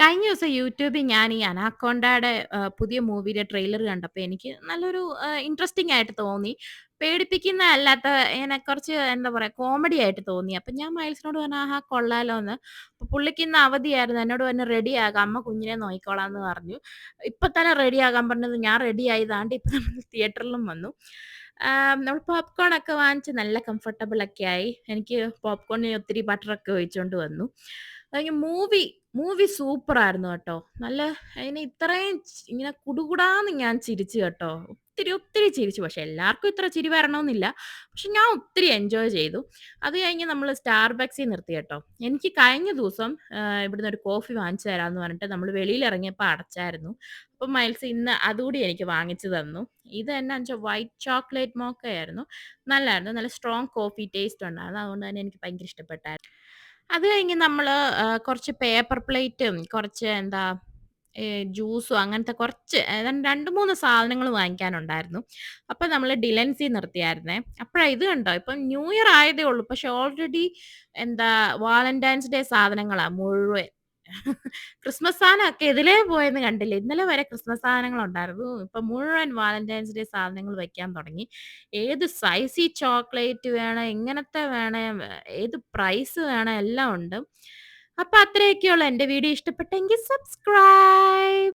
കഴിഞ്ഞ ദിവസം യൂട്യൂബിൽ ഞാൻ ഈ അനാക്കോണ്ടയുടെ പുതിയ മൂവിയുടെ ട്രെയിലർ കണ്ടപ്പോൾ എനിക്ക് നല്ലൊരു ഇൻട്രസ്റ്റിംഗ് ആയിട്ട് തോന്നി. പേടിപ്പിക്കുന്ന അല്ലാത്ത ഇങ്ങനെ കുറച്ച് എന്താ പറയാ കോമഡി ആയിട്ട് തോന്നി. അപ്പൊ ഞാൻ മൈൽസിനോട് പറഞ്ഞു, "ആഹാ കൊള്ളാലോ" എന്ന്. അപ്പൊ പുള്ളിക്ക് ഇന്ന് അവധിയായിരുന്നു. എന്നോട് പറഞ്ഞു, "റെഡിയാകാം. അമ്മ കുഞ്ഞിനെ നോക്കിക്കോളാം" എന്ന് പറഞ്ഞു. ഇപ്പൊ തന്നെ റെഡിയാകാൻ പറഞ്ഞത് ഞാൻ റെഡിയായി. ദാണ്ട് ഇപ്പൊ നമ്മൾ തിയേറ്ററിലും വന്നു. നമ്മൾ പോപ്കോൺ ഒക്കെ വാങ്ങിച്ച് നല്ല കംഫർട്ടബിൾ ഒക്കെ ആയി. എനിക്ക് പോപ്കോണിന് ഒത്തിരി ബട്ടറൊക്കെ ഒഴിച്ചോണ്ട് വന്നു. മൂവി മൂവി സൂപ്പറായിരുന്നു കേട്ടോ. നല്ല അതിന് ഇത്രയും ഇങ്ങനെ കുടുകുടാന്ന് ഞാൻ ചിരിച്ചു കേട്ടോ. ഒത്തിരി, ഒത്തിരി ചിരിച്ചു. പക്ഷെ എല്ലാവർക്കും ഇത്ര ചിരി വരണമെന്നില്ല. പക്ഷെ ഞാൻ ഒത്തിരി എൻജോയ് ചെയ്തു. അത് കഴിഞ്ഞ് നമ്മള് സ്റ്റാർബക്സിൽ നിർത്തി കേട്ടോ. എനിക്ക് കഴിഞ്ഞ ദിവസം ഇവിടുന്ന് ഒരു കോഫി വാങ്ങിച്ചു തരാന്ന് പറഞ്ഞിട്ട് നമ്മള് വെളിയിലിറങ്ങിയപ്പോ അടച്ചായിരുന്നു. അപ്പൊ മൈൽസ് ഇന്ന് അതുകൂടി എനിക്ക് വാങ്ങിച്ചു തന്നു. ഇത് എന്നാന്ന് വെച്ചാ വൈറ്റ് ചോക്ലേറ്റ് മോക്കയായിരുന്നു. നല്ലായിരുന്നു. നല്ല സ്ട്രോങ് കോഫി ടേസ്റ്റ് ഉണ്ടായിരുന്നു. അതുകൊണ്ട് തന്നെ എനിക്ക് ഭയങ്കര ഇഷ്ടപ്പെട്ടായിരുന്നു. അത് കഴിഞ്ഞ് നമ്മള് കുറച്ച് പേപ്പർ പ്ലേറ്റും, കുറച്ച് എന്താ ജ്യൂസും അങ്ങനത്തെ കുറച്ച് 2, 3 സാധനങ്ങൾ വാങ്ങിക്കാനുണ്ടായിരുന്നു. അപ്പൊ നമ്മള് ഡിലൻസി നിർത്തിയായിരുന്നേ. അപ്പഴാ ഇത് കണ്ടോ, ഇപ്പം ന്യൂ ഇയർ ആയതേ ഉള്ളൂ. പക്ഷെ ഓൾറെഡി എന്താ വാലന്റൈൻസ് ഡേ സാധനങ്ങളാ മുഴുവൻ. ക്രിസ്മസ് സാധനമൊക്കെ ഇതിലേ പോയെന്ന് കണ്ടില്ലേ? ഇന്നലെ വരെ ക്രിസ്മസ് സാധനങ്ങളുണ്ടായിരുന്നു. ഇപ്പൊ മുഴുവൻ വാലന്റൈൻസ് ഡേ സാധനങ്ങൾ വെക്കാൻ തുടങ്ങി. ഏത് സൈസ് ചോക്ലേറ്റ് വേണം, എങ്ങനത്തെ വേണം, ഏത് പ്രൈസ് വേണം എല്ലാം ഉണ്ട്. അപ്പൊ അത്രയൊക്കെയുള്ളൂ. എന്റെ വീഡിയോ ഇഷ്ടപ്പെട്ടെങ്കിൽ സബ്സ്ക്രൈബ്.